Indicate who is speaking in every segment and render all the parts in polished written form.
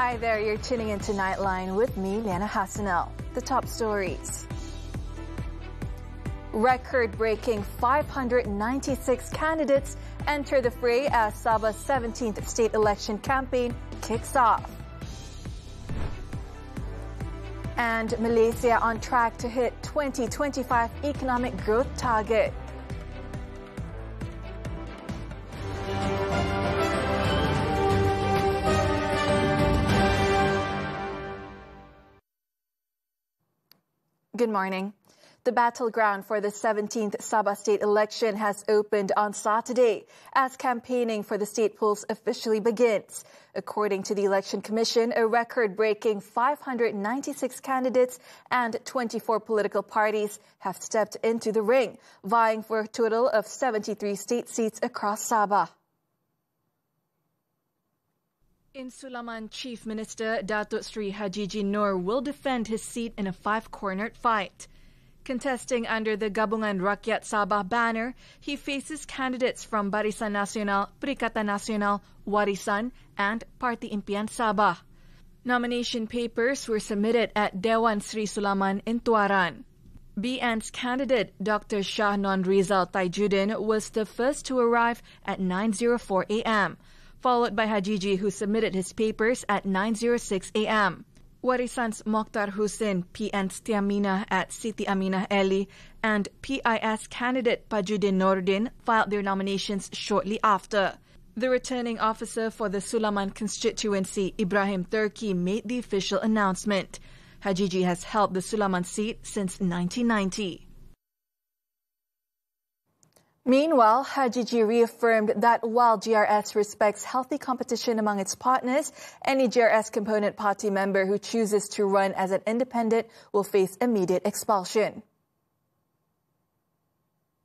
Speaker 1: Hi there, you're tuning into Nightline with me, Liyana Hassanel. The top stories. Record-breaking 596 candidates enter the fray as Sabah's 17th state election campaign kicks off. And Malaysia on track to hit 2025 economic growth target. Good morning. The battleground for the 17th Sabah state election has opened on Saturday as campaigning for the state polls officially begins. According to the Election Commission, a record-breaking 596 candidates and 24 political parties have stepped into the ring, vying for a total of 73 state seats across Sabah. In Sulaman, Chief Minister Datuk Sri Haji Noor will defend his seat in a five-cornered fight. Contesting under the Gabungan Rakyat Sabah banner, he faces candidates from Barisan Nasional, Perikatan Nasional, Warisan, and Parti Impian Sabah. Nomination papers were submitted at Dewan Sri Sulaman in Tuaran. BN's candidate, Dr. Shah Non Rizal Tajuddin, was the first to arrive at 9:04 a.m., followed by Hajiji, who submitted his papers at 9:06 a.m. Warisan's Mokhtar Hussain, PN's Tiamina at Siti Aminah Eli, and PIS candidate Pajuddin Nordin filed their nominations shortly after. The returning officer for the Sulaman constituency, Ibrahim Turki, made the official announcement. Hajiji has held the Sulaman seat since 1990. Meanwhile, Hajiji reaffirmed that while GRS respects healthy competition among its partners, any GRS component party member who chooses to run as an independent will face immediate expulsion.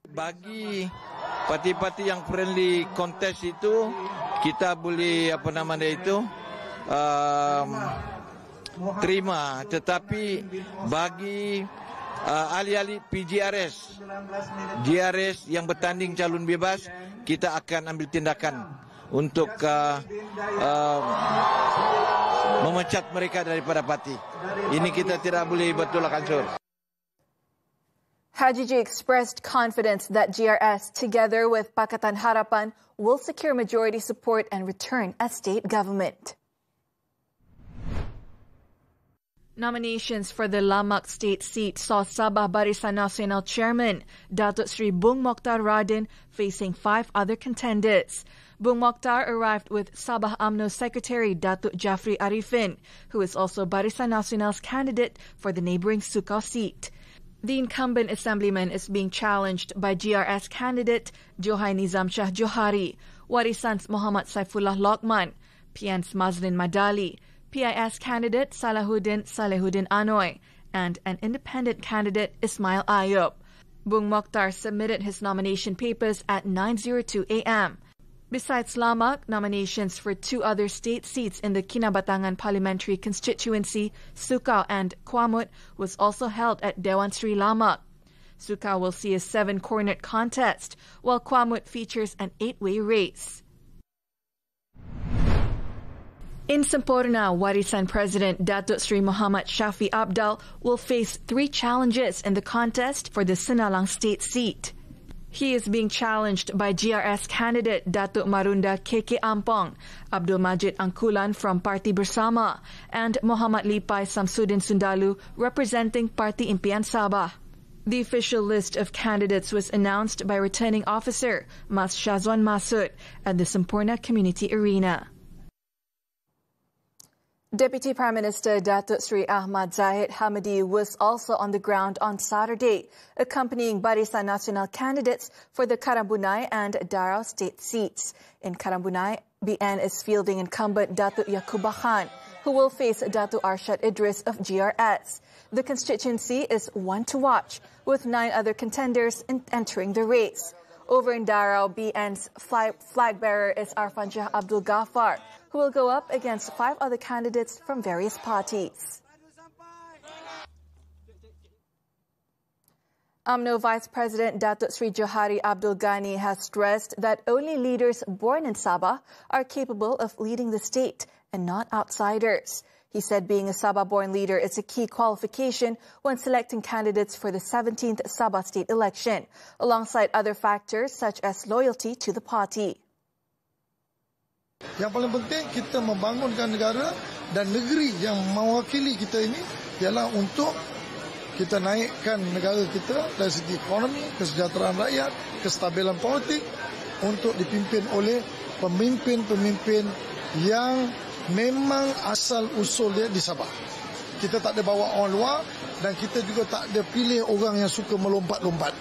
Speaker 2: Bagi parti-parti yang friendly contest itu, kita boleh terima, tetapi bagi ahli-ahli GRS yang bertanding calon bebas, kita akan ambil tindakan untuk memecat mereka daripada parti. Ini kita tidak boleh bertolak ansur.
Speaker 1: Hajiji expressed confidence that GRS, together with Pakatan Harapan, will secure majority support and return as state government. Nominations for the Lamak state seat saw Sabah Barisan Nasional Chairman Datuk Sri Bung Mokhtar Radin facing 5 other contenders. Bung Mokhtar arrived with Sabah UMNO Secretary Datuk Jafri Arifin, who is also Barisan Nasional's candidate for the neighbouring Sukau seat. The incumbent assemblyman is being challenged by GRS candidate Johai Nizam Shah Johari, Warisan's Muhammad Saifullah Lokman, PN's Mazlin Madali, PIS candidate Salahuddin Anoy, and an independent candidate Ismail Ayub. Bung Mokhtar submitted his nomination papers at 9:02 a.m. Besides Lamak, nominations for 2 other state seats in the Kinabatangan parliamentary constituency, Sukau and Kuamut, was also held at Dewan Sri Lamak. Sukau will see a 7-cornered contest, while Kuamut features an 8-way race. In Sampurna, Warisan President Datuk Sri Muhammad Shafi Abdal will face 3 challenges in the contest for the Sinalang state seat. He is being challenged by GRS candidate Datuk Marunda KK Ampong, Abdul Majid Angkulan from Parti Bersama, and Muhammad Lipai Samsudin Sundalu representing Parti Impian Sabah. The official list of candidates was announced by returning officer Mas Shazwan Masud at the Sampurna Community Arena. Deputy Prime Minister Datuk Sri Ahmad Zahid Hamidi was also on the ground on Saturday, accompanying Barisan Nasional candidates for the Karambunai and Darao state seats. In Karambunai, BN is fielding incumbent Datuk Yaqubah Khan, who will face Datuk Arshad Idris of GRS. The constituency is one to watch, with 9 other contenders entering the race. Over in Darao, BN's flag bearer is Arfan Shah Abdul Ghaffar, who will go up against 5 other candidates from various parties. UMNO Vice President Datuk Sri Johari Abdul Ghani has stressed that only leaders born in Sabah are capable of leading the state and not outsiders. He said being a Sabah-born leader is a key qualification when selecting candidates for the 17th Sabah state election, alongside other factors such as loyalty to the party.
Speaker 3: Yang paling penting kita membangunkan negara dan negeri yang mewakili kita ini ialah untuk kita naikkan negara kita dari segi ekonomi, kesejahteraan rakyat, kestabilan politik untuk dipimpin oleh pemimpin-pemimpin yang memang asal usul dia di Sabah. Kita tak ada bawa orang luar dan kita juga tak ada pilih orang yang suka melompat-lompat.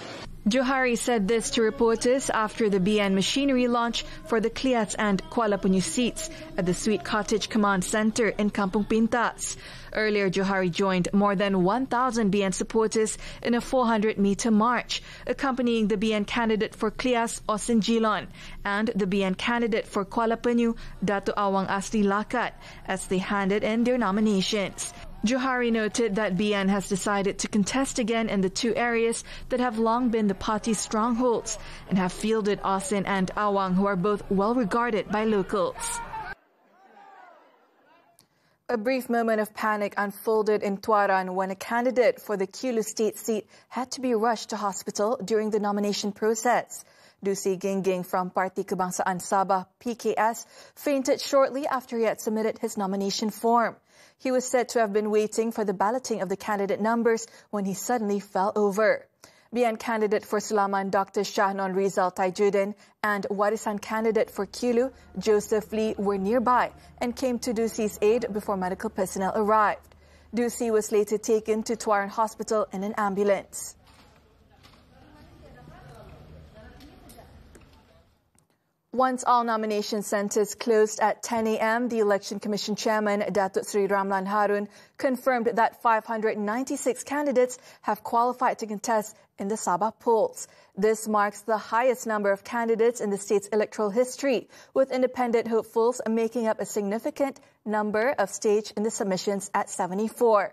Speaker 1: Johari said this to reporters after the BN machinery launch for the Kliats and Kuala Penyu seats at the Sweet Cottage Command Centre in Kampung Pintas. Earlier, Johari joined more than 1,000 BN supporters in a 400-meter march, accompanying the BN candidate for Klias, Osin Jilon, and the BN candidate for Kuala Penyu, Datuk Awang Asli Lakat, as they handed in their nominations. Johari noted that BN has decided to contest again in the two areas that have long been the party's strongholds and have fielded Osin and Awang, who are both well regarded by locals. A brief moment of panic unfolded in Tuaran when a candidate for the Kulu state seat had to be rushed to hospital during the nomination process. Dusi Gingging from Parti Kebangsaan Sabah, PKS, fainted shortly after he had submitted his nomination form. He was said to have been waiting for the balloting of the candidate numbers when he suddenly fell over. BN candidate for Sulaman Dr. Shahnon Rizal Tajuddin and Warisan candidate for Kulu, Joseph Lee, were nearby and came to Dusi's aid before medical personnel arrived. Dusi was later taken to Tuaran Hospital in an ambulance. Once all nomination centres closed at 10 a.m., the Election Commission Chairman, Datuk Sri Ramlan Harun, confirmed that 596 candidates have qualified to contest in the Sabah polls. This marks the highest number of candidates in the state's electoral history, with independent hopefuls making up a significant number of stage in the submissions at 74.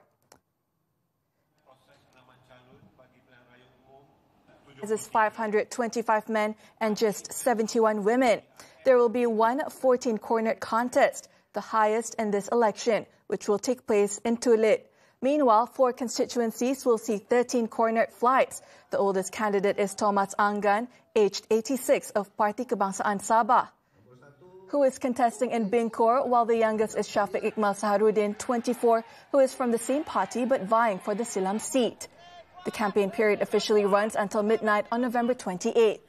Speaker 1: Is 525 men and just 71 women. There will be one 14-cornered contest, the highest in this election, which will take place in Tulit. Meanwhile, 4 constituencies will see 13 cornered flights. The oldest candidate is Thomas Anggan, aged 86, of Parti Kebangsaan Sabah, who is contesting in Bingkor, while the youngest is Shafiq Iqmal Saharuddin, 24, who is from the same party but vying for the Silam seat. The campaign period officially runs until midnight on November 28th.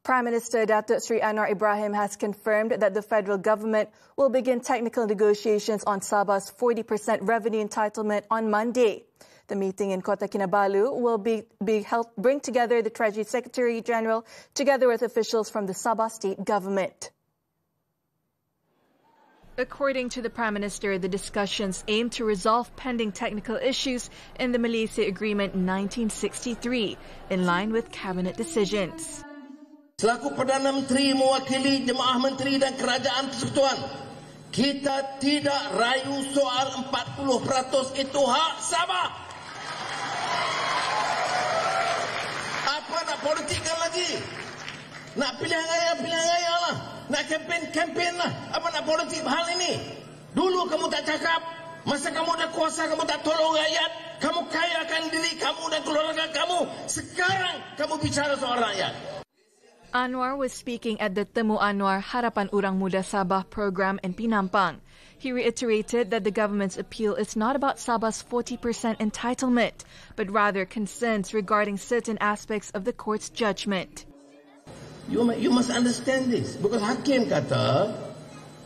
Speaker 1: Prime Minister Datuk Sri Anwar Ibrahim has confirmed that the federal government will begin technical negotiations on Sabah's 40% revenue entitlement on Monday. The meeting in Kota Kinabalu will bring together the Treasury Secretary General together with officials from the Sabah state government. According to the Prime Minister, the discussions aim to resolve pending technical issues in the Malaysia Agreement 1963, in line with cabinet decisions.
Speaker 4: Selaku Perdana Menteri mewakili Jemaah Menteri dan Kerajaan Persekutuan, kita tidak rayu soal 40% itu hak Sabah. Apa nak politikkan lagi? Nak pilihan raya lah. Nak kempen lah. Apa nak politik hal ini? Dulu kamu tak cakap. Masa kamu ada kuasa, kamu tak tolong rakyat. Kamu kayakan diri kamu dan keluarga kamu. Sekarang kamu bicara soal rakyat.
Speaker 1: Anwar was speaking at the Temu Anwar Harapan Urang Muda Sabah program in Penampang. He reiterated that the government's appeal is not about Sabah's 40% entitlement, but rather concerns regarding certain aspects of the court's judgment.
Speaker 4: You must understand this. Because Hakim kata,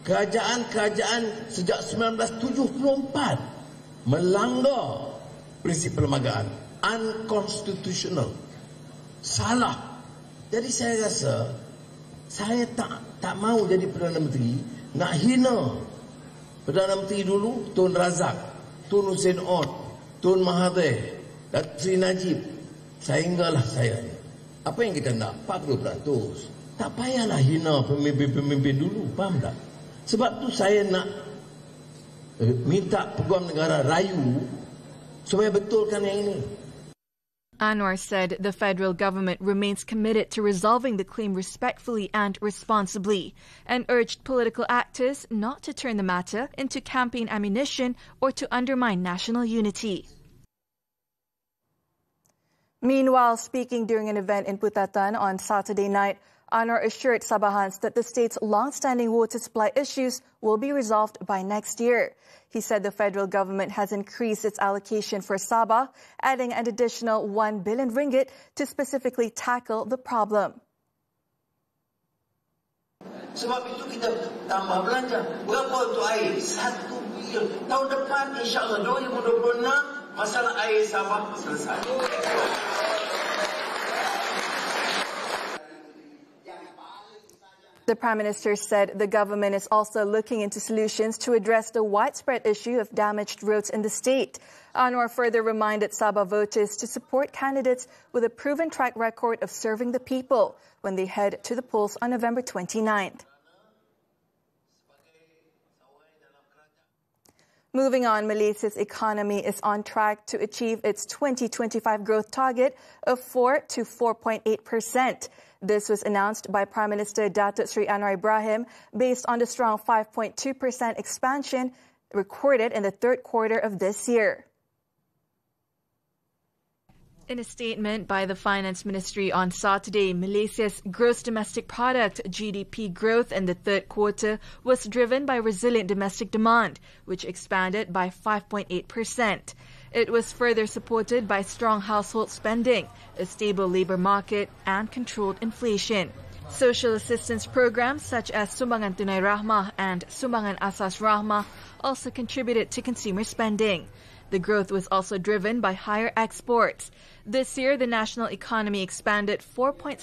Speaker 4: kerajaan-kerajaan sejak 1974 melanggar prinsip perlembagaan. Unconstitutional. Salah. Jadi saya rasa, saya tak mau jadi Perdana Menteri, nak hina Perdana Menteri dulu, Tun Razak, Tun Hussein Ott, Tun Mahathir, Datuk Sri Najib, sehinggalah saya ni. Apa yang kita nak? 40%. Tak payahlah hina pemimpin-pemimpin dulu, faham tak? Sebab tu saya nak minta peguam negara rayu supaya betulkan yang ini.
Speaker 1: Anwar said the federal government remains committed to resolving the claim respectfully and responsibly, and urged political actors not to turn the matter into campaign ammunition or to undermine national unity. Meanwhile, speaking during an event in Buletin on Saturday night, Anwar assured Sabahans that the state's long-standing water supply issues will be resolved by next year. He said the federal government has increased its allocation for Sabah, adding an additional 1 billion ringgit to specifically tackle the problem.
Speaker 5: Sebab itu kita tambah belanja. Berapa untuk air? 1 bilion. Tahun depan, insyaAllah 2026, masalah air Sabah selesai.
Speaker 1: The Prime Minister said the government is also looking into solutions to address the widespread issue of damaged roads in the state. Anwar further reminded Sabah voters to support candidates with a proven track record of serving the people when they head to the polls on November 29th. Moving on, Malaysia's economy is on track to achieve its 2025 growth target of 4 to 4.8%. This was announced by Prime Minister Datuk Seri Anwar Ibrahim based on the strong 5.2% expansion recorded in the third quarter of this year. In a statement by the Finance Ministry on Saturday, Malaysia's gross domestic product (GDP) growth in the third quarter was driven by resilient domestic demand, which expanded by 5.8%. It was further supported by strong household spending, a stable labour market, and controlled inflation. Social assistance programs such as Sumbangan Tunai Rahmah and Sumbangan Asas Rahmah also contributed to consumer spending. The growth was also driven by higher exports. This year, the national economy expanded 4.7%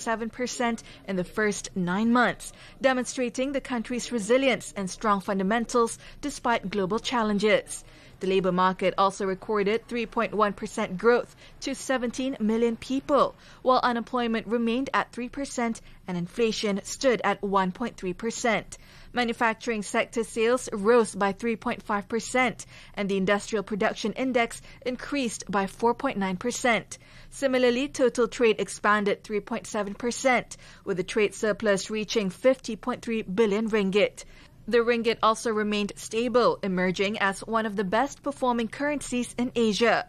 Speaker 1: in the first 9 months, demonstrating the country's resilience and strong fundamentals despite global challenges. The labour market also recorded 3.1% growth to 17 million people, while unemployment remained at 3% and inflation stood at 1.3%. Manufacturing sector sales rose by 3.5%, and the industrial production index increased by 4.9%. Similarly, total trade expanded 3.7%, with the trade surplus reaching 50.3 billion ringgit. The ringgit also remained stable, emerging as one of the best-performing currencies in Asia.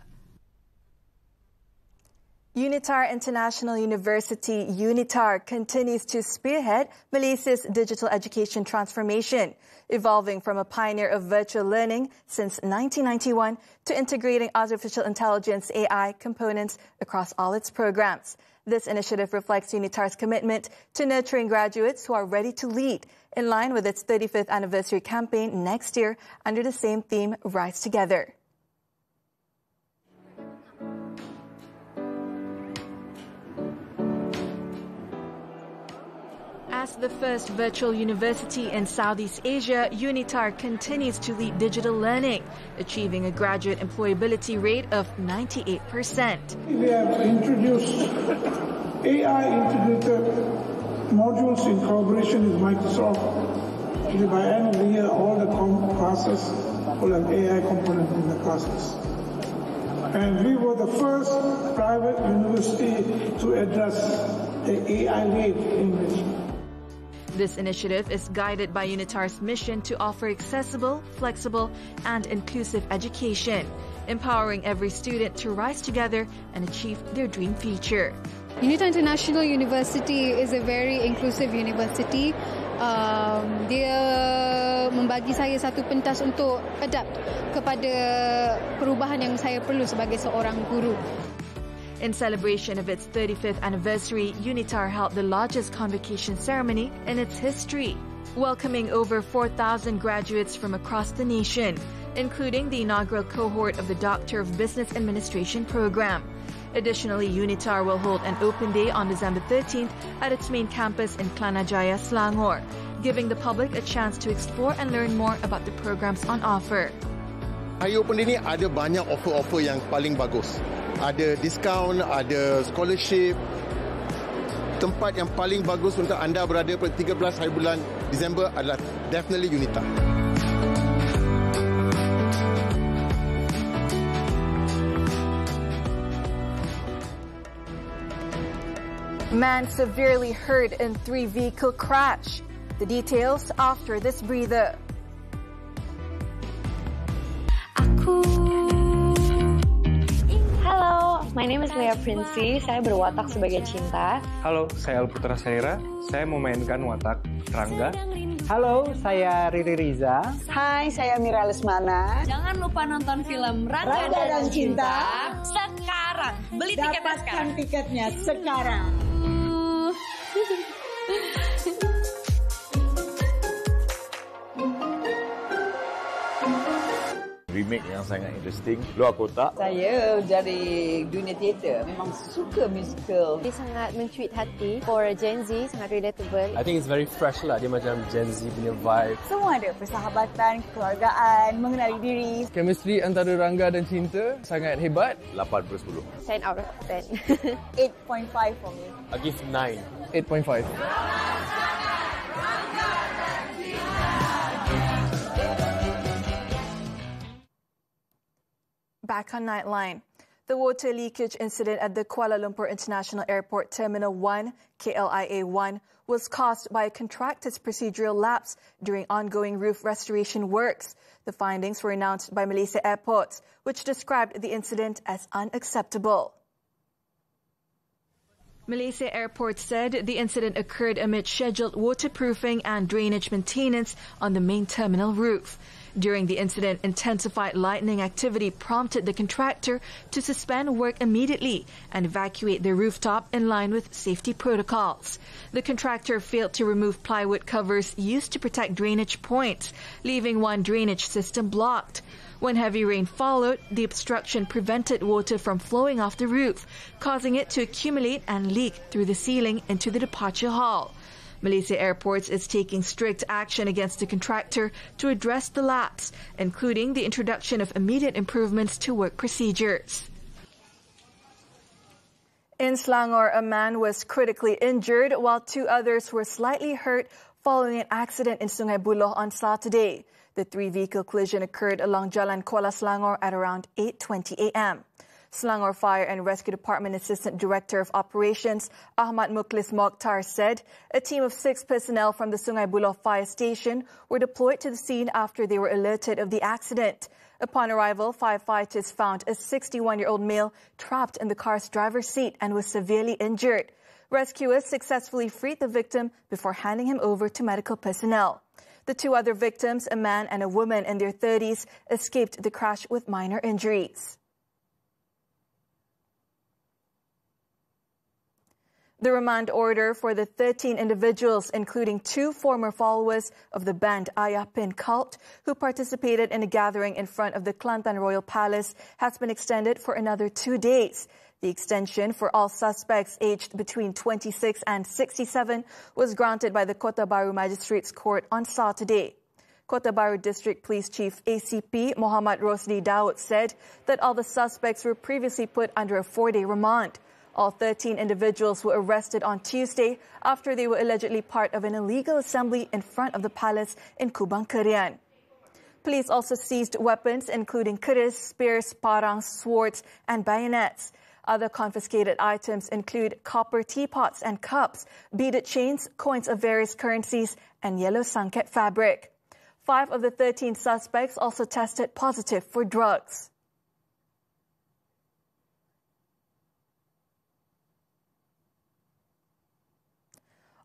Speaker 1: UNITAR International University, UNITAR, continues to spearhead Malaysia's digital education transformation, evolving from a pioneer of virtual learning since 1991 to integrating artificial intelligence AI components across all its programs. This initiative reflects UNITAR's commitment to nurturing graduates who are ready to lead, in line with its 35th anniversary campaign next year under the same theme, Rise Together. As the first virtual university in Southeast Asia, UNITAR continues to lead digital learning, achieving a graduate employability rate of 98%.
Speaker 6: We have introduced AI-integrated modules in collaboration with Microsoft. By the end of the year, all the classes will have AI component in the classes. And we were the first private university to address the AI wave in English.
Speaker 1: This initiative is guided by UNITAR's mission to offer accessible, flexible, and inclusive education, empowering every student to rise together and achieve their dream future.
Speaker 7: UNITAR International University is a very inclusive university. Dia membagi saya satu pentas untuk adapt kepada perubahan yang saya perlu sebagai seorang guru.
Speaker 1: In celebration of its 35th anniversary, UNITAR held the largest convocation ceremony in its history, welcoming over 4,000 graduates from across the nation, including the inaugural cohort of the Doctor of Business Administration program. Additionally, UNITAR will hold an open day on December 13th at its main campus in Klanajaya, Selangor, giving the public a chance to explore and learn more about the programs on offer.
Speaker 8: Hari Open Day ni ada banyak offer-offer yang paling bagus. Ada diskaun, ada scholarship. Tempat yang paling bagus untuk anda berada pada 13 hari bulan Disember adalah definitely UNITAR.
Speaker 1: Man severely hurt in 3-vehicle crash. The details after this breather.
Speaker 9: Halo, my name is Leah Prinsy. Saya berwatak sebagai Cinta.
Speaker 10: Halo, saya Alputra Saira. Saya memainkan watak Rangga.
Speaker 11: Halo, saya Riri Riza.
Speaker 12: Hai, saya Mira Lesmana.
Speaker 13: Jangan lupa nonton film Rangga dan Cinta sekarang. Beli tiketnya sekarang.
Speaker 12: Dapatkan tiketnya sekarang.
Speaker 2: Remake yang sangat interesting, luar kotak.
Speaker 12: Saya dari dunia teater memang suka musical.
Speaker 9: Dia sangat mencuit hati for Gen Z, sangat relatable.
Speaker 10: I think it's very fresh lah, dia macam Gen Z punya vibe.
Speaker 12: Semua ada persahabatan, keluargaan, mengenali diri.
Speaker 10: Chemistry antara Rangga dan Cinta sangat hebat.
Speaker 2: 8/10.
Speaker 9: 10 out of 10.
Speaker 12: 8.5 for me.
Speaker 10: I give 9. 8.5.
Speaker 1: Back on Nightline. The water leakage incident at the Kuala Lumpur International Airport Terminal 1, KLIA-1, was caused by a contractor's procedural lapse during ongoing roof restoration works. The findings were announced by Malaysia Airports, which described the incident as unacceptable. Malaysia Airports said the incident occurred amid scheduled waterproofing and drainage maintenance on the main terminal roof. During the incident, intensified lightning activity prompted the contractor to suspend work immediately and evacuate the rooftop in line with safety protocols. The contractor failed to remove plywood covers used to protect drainage points, leaving one drainage system blocked. When heavy rain followed, the obstruction prevented water from flowing off the roof, causing it to accumulate and leak through the ceiling into the departure hall. Malaysia Airports is taking strict action against the contractor to address the lapse, including the introduction of immediate improvements to work procedures. In Selangor, a man was critically injured while 2 others were slightly hurt following an accident in Sungai Buloh on Saturday. The 3-vehicle collision occurred along Jalan Kuala Selangor at around 8:20 a.m. Selangor Fire and Rescue Department Assistant Director of Operations, Ahmad Mukhlis Mokhtar, said a team of 6 personnel from the Sungai Buloh Fire Station were deployed to the scene after they were alerted of the accident. Upon arrival, firefighters found a 61-year-old male trapped in the car's driver's seat and was severely injured. Rescuers successfully freed the victim before handing him over to medical personnel. The 2 other victims, a man and a woman in their 30s, escaped the crash with minor injuries. The remand order for the 13 individuals, including 2 former followers of the banned Ayah Pin cult who participated in a gathering in front of the Kelantan Royal Palace, has been extended for another 2 days. The extension for all suspects aged between 26 and 67 was granted by the Kota Bharu Magistrates Court on Saturday. Kota Bharu District Police Chief ACP Muhammad Rosli Daud said that all the suspects were previously put under a 4-day remand. All 13 individuals were arrested on Tuesday after they were allegedly part of an illegal assembly in front of the palace in Kubang Kerian. Police also seized weapons including keris, spears, parangs, swords and bayonets. Other confiscated items include copper teapots and cups, beaded chains, coins of various currencies and yellow sangket fabric. 5 of the 13 suspects also tested positive for drugs.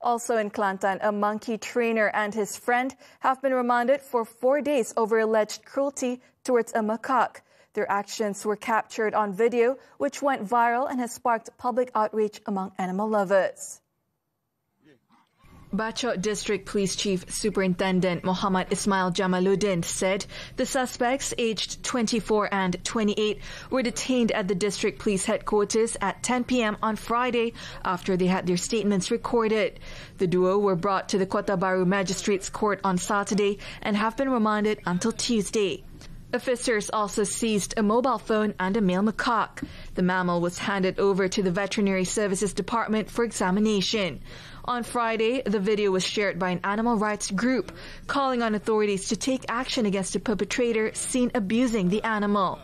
Speaker 1: Also in Kelantan, a monkey trainer and his friend have been remanded for 4 days over alleged cruelty towards a macaque. Their actions were captured on video, which went viral and has sparked public outrage among animal lovers. Bachok District Police Chief Superintendent Muhammad Ismail Jamaluddin said the suspects aged 24 and 28 were detained at the district police headquarters at 10 p.m. on Friday after they had their statements recorded. The duo were brought to the Kota Bharu Magistrates Court on Saturday and have been remanded until Tuesday. Officers also seized a mobile phone and a male macaque. The mammal was handed over to the Veterinary Services Department for examination. On Friday, the video was shared by an animal rights group, calling on authorities to take action against the perpetrator seen abusing the animal.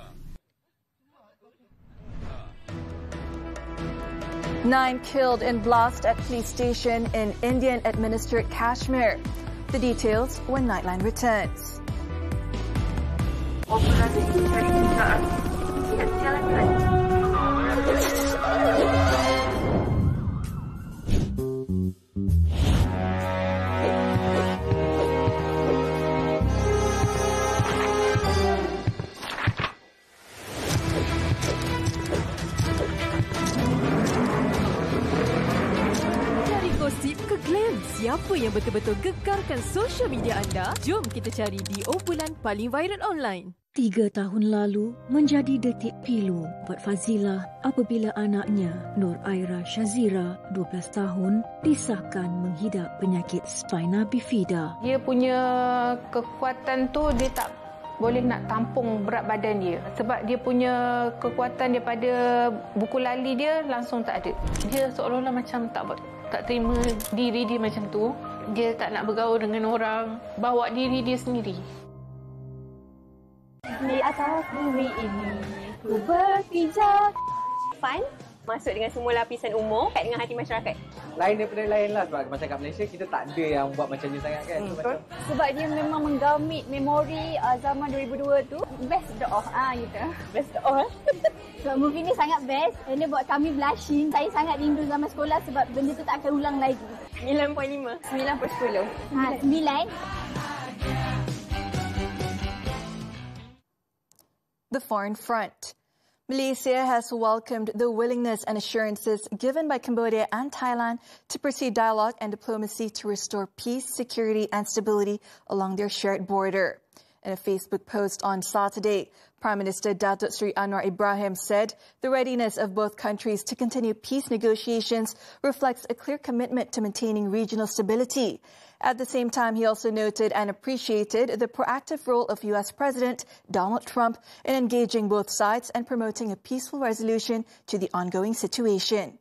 Speaker 1: 9 killed in blast at police station in Indian-administered Kashmir. The details when Nightline returns.
Speaker 14: Gosip ke glam, siapa yang betul-betul gegarkan sosial media anda? Jom kita cari di obrolan paling viral online.
Speaker 15: 3 tahun lalu menjadi detik pilu buat Fazilah apabila anaknya Nur Aira Shazira, 12 tahun, disahkan menghidap penyakit spina bifida.
Speaker 16: Dia punya kekuatan tu dia tak boleh nak tampung berat badan dia. Sebab dia punya kekuatan daripada buku lali dia langsung tak ada. Dia seolah-olah macam tak terima diri dia macam tu. Dia tak nak bergaul dengan orang, bawa diri dia sendiri.
Speaker 9: Di atas bumi ini, ku berpijak. Fun, masuk dengan semua lapisan umur, kat dengan hati masyarakat.
Speaker 11: Lain daripada lain lah, sebab macam kat Malaysia, kita tak ada yang buat macam ni sangat kan. Macam...
Speaker 17: Sebab dia memang menggamit memori zaman 2002 tu. Best doh, gitu.
Speaker 9: Best doh.
Speaker 17: Sebab movie ni sangat best. And dia buat kami blushing. Saya sangat rindu zaman sekolah sebab benda tu tak akan ulang lagi.
Speaker 9: 9.5. 9/10.
Speaker 17: 9.
Speaker 1: The foreign front. Malaysia has welcomed the willingness and assurances given by Cambodia and Thailand to pursue dialogue and diplomacy to restore peace, security and stability along their shared border. In a Facebook post on Saturday, Prime Minister Datuk Seri Anwar Ibrahim said the readiness of both countries to continue peace negotiations reflects a clear commitment to maintaining regional stability. At the same time, he also noted and appreciated the proactive role of U.S. President Donald Trump in engaging both sides and promoting a peaceful resolution to the ongoing situation.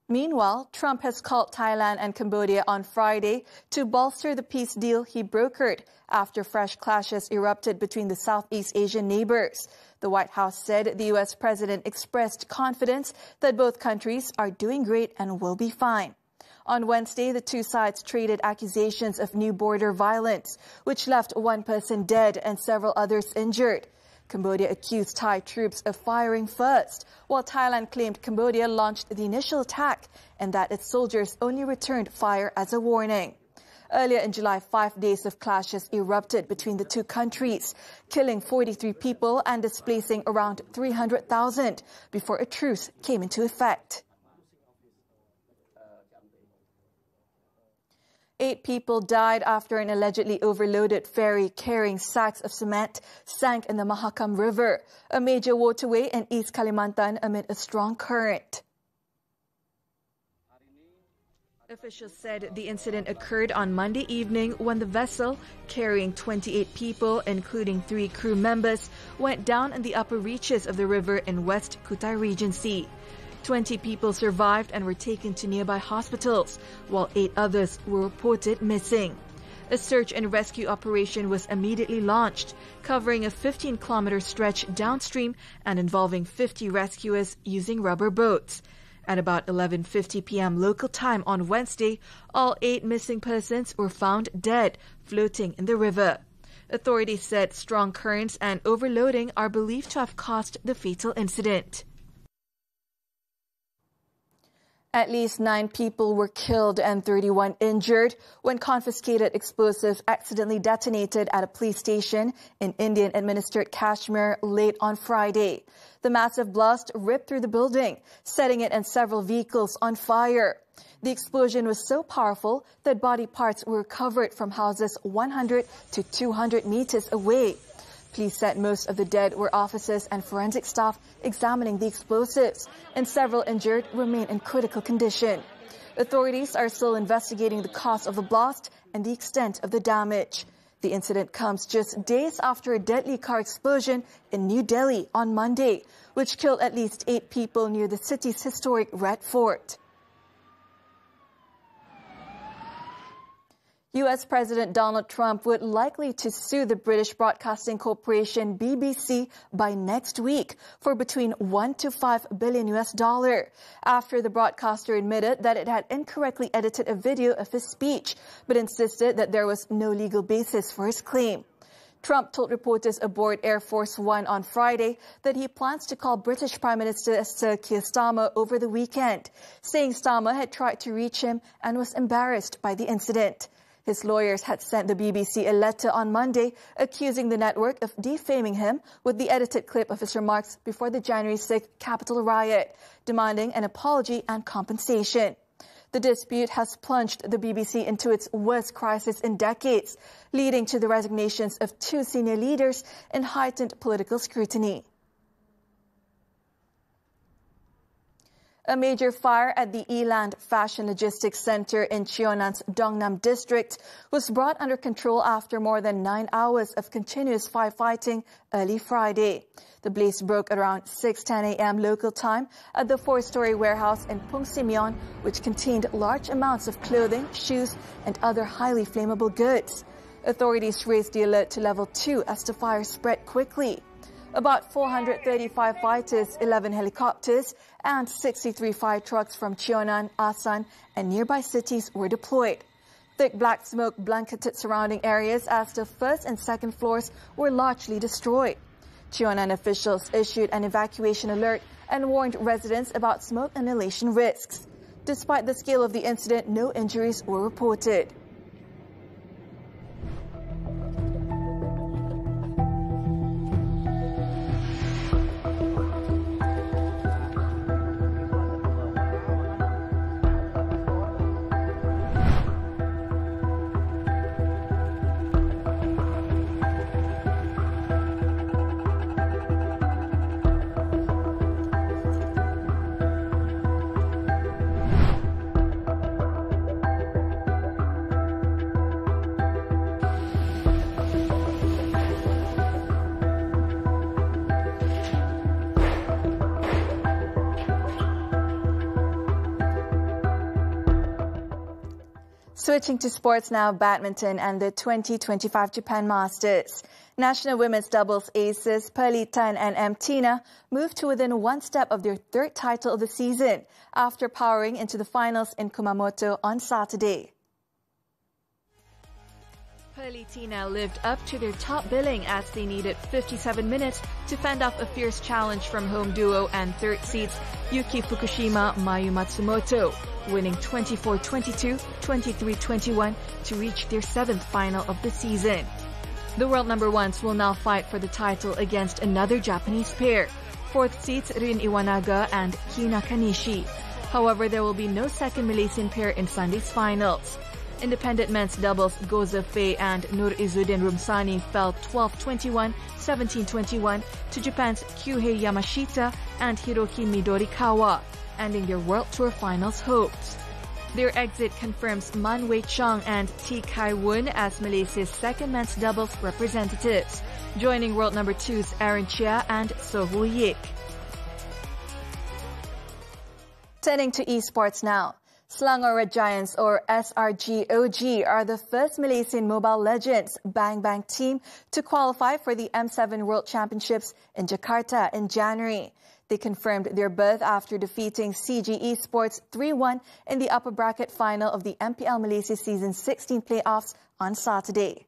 Speaker 1: Meanwhile, Trump has called Thailand and Cambodia on Friday to bolster the peace deal he brokered after fresh clashes erupted between the Southeast Asian neighbors. The White House said the U.S. president expressed confidence that both countries are doing great and will be fine. On Wednesday, the two sides traded accusations of new border violence, which left one person dead and several others injured. Cambodia accused Thai troops of firing first, while Thailand claimed Cambodia launched the initial attack and that its soldiers only returned fire as a warning. Earlier in July, 5 days of clashes erupted between the two countries, killing 43 people and displacing around 300,000 before a truce came into effect. 8 people died after an allegedly overloaded ferry carrying sacks of cement sank in the Mahakam River, a major waterway in East Kalimantan amid a strong current. Officials said the incident occurred on Monday evening when the vessel, carrying 28 people, including 3 crew members, went down in the upper reaches of the river in West Kutai Regency. 20 people survived and were taken to nearby hospitals, while 8 others were reported missing. A search and rescue operation was immediately launched, covering a 15-kilometer stretch downstream and involving 50 rescuers using rubber boats. At about 11:50 p.m. local time on Wednesday, all 8 missing persons were found dead, floating in the river. Authorities said strong currents and overloading are believed to have caused the fatal incident. At least 9 people were killed and 31 injured when confiscated explosives accidentally detonated at a police station in Indian-administered Kashmir late on Friday. The massive blast ripped through the building, setting it and several vehicles on fire. The explosion was so powerful that body parts were recovered from houses 100 to 200 meters away. Police said most of the dead were officers and forensic staff examining the explosives, and several injured remain in critical condition. Authorities are still investigating the cause of the blast and the extent of the damage. The incident comes just days after a deadly car explosion in New Delhi on Monday, which killed at least 8 people near the city's historic Red Fort. US President Donald Trump would likely to sue the British Broadcasting Corporation BBC by next week for between $1 to $5 billion after the broadcaster admitted that it had incorrectly edited a video of his speech, but insisted that there was no legal basis for his claim. Trump told reporters aboard Air Force One on Friday that he plans to call British Prime Minister Sir Keir Starmer over the weekend, saying Starmer had tried to reach him and was embarrassed by the incident. His lawyers had sent the BBC a letter on Monday accusing the network of defaming him with the edited clip of his remarks before the January 6th Capitol riot, demanding an apology and compensation. The dispute has plunged the BBC into its worst crisis in decades, leading to the resignations of 2 senior leaders and heightened political scrutiny. A major fire at the Eland Fashion Logistics Center in Cheonnam's Dongnam district was brought under control after more than 9 hours of continuous firefighting early Friday. The blaze broke around 6:10 a.m. local time at the 4-story warehouse in Pung Simeon, which contained large amounts of clothing, shoes, and other highly flammable goods. Authorities raised the alert to level 2 as the fire spread quickly. About 435 fighters, 11 helicopters, and 63 fire trucks from Cheonnam, Asan, and nearby cities were deployed. Thick black smoke blanketed surrounding areas as the first and second floors were largely destroyed. Cheonnam officials issued an evacuation alert and warned residents about smoke inhalation risks. Despite the scale of the incident, no injuries were reported. Switching to sports now, badminton and the 2025 Japan Masters. National women's doubles aces Buletin and Tina moved to within one step of their 3rd title of the season after powering into the finals in Kumamoto on Saturday. Buletin lived up to their top billing as they needed 57 minutes to fend off a fierce challenge from home duo and 3rd seeds Yuki Fukushima, Mayu Matsumoto, winning 24-22, 23-21 to reach their 7th final of the season. The world number ones will now fight for the title against another Japanese pair, 4th seeds Rin Iwanaga and Ki Nakanishi. However, there will be no second Malaysian pair in Sunday's finals. Independent men's doubles Goza Fei and Nur Izzuddin Rumsani fell 12-21, 17-21 to Japan's Kyuhei Yamashita and Hiroki Midorikawa, ending their World Tour Finals hopes. Their exit confirms Man Wei Chong and T. Kai Woon as Malaysia's second men's doubles representatives, joining world number 2s Aaron Chia and Sohu Yik. Turning to esports now. Selangor Red Giants, or SRGOG, are the first Malaysian Mobile Legends Bang Bang team to qualify for the M7 World Championships in Jakarta in January. They confirmed their berth after defeating CG Esports 3-1 in the upper bracket final of the MPL Malaysia Season 16 playoffs on Saturday.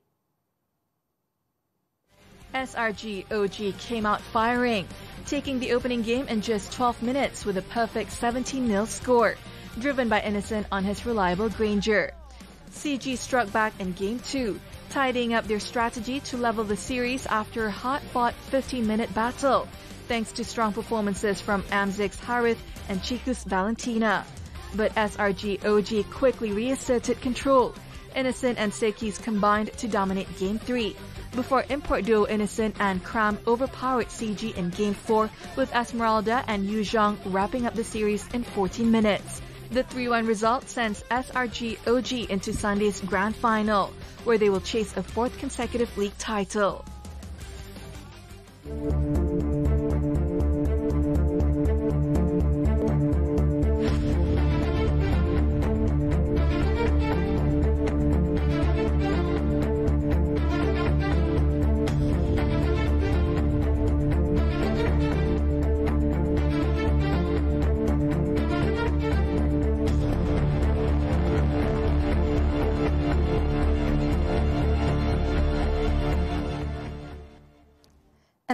Speaker 1: SRGOG came out firing, taking the opening game in just 12 minutes with a perfect 17-0 score, driven by Innocent on his reliable Granger. CG struck back in Game 2, tidying up their strategy to level the series after a hard-fought 15-minute battle, thanks to strong performances from Amzic's Harith and Chiku's Valentina. But SRGOG quickly reasserted control. Innocent and Sekis combined to dominate Game 3, before import duo Innocent and Kram overpowered CG in Game 4, with Esmeralda and Yu Zhang wrapping up the series in 14 minutes. The 3-1 result sends SRGOG into Sunday's grand final, where they will chase a 4th consecutive league title.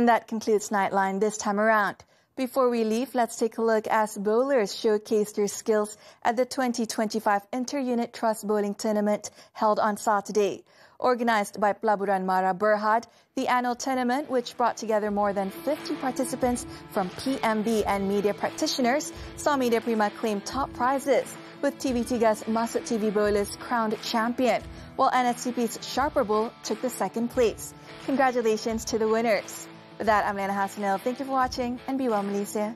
Speaker 1: And that concludes Nightline this time around. Before we leave, let's take a look as bowlers showcase their skills at the 2025 Inter-Unit Trust Bowling Tournament held on Saturday. Organized by Pelaburan Mara Berhad, the annual tournament, which brought together more than 50 participants from PMB and media practitioners, saw Media Prima claim top prizes, with TV3's Masuk TV Bowlers crowned champion, while NSTP's Sharper Bowl took the second place. Congratulations to the winners. With that, I'm Liyana Hassanel. Thank you for watching and be well, Malaysia.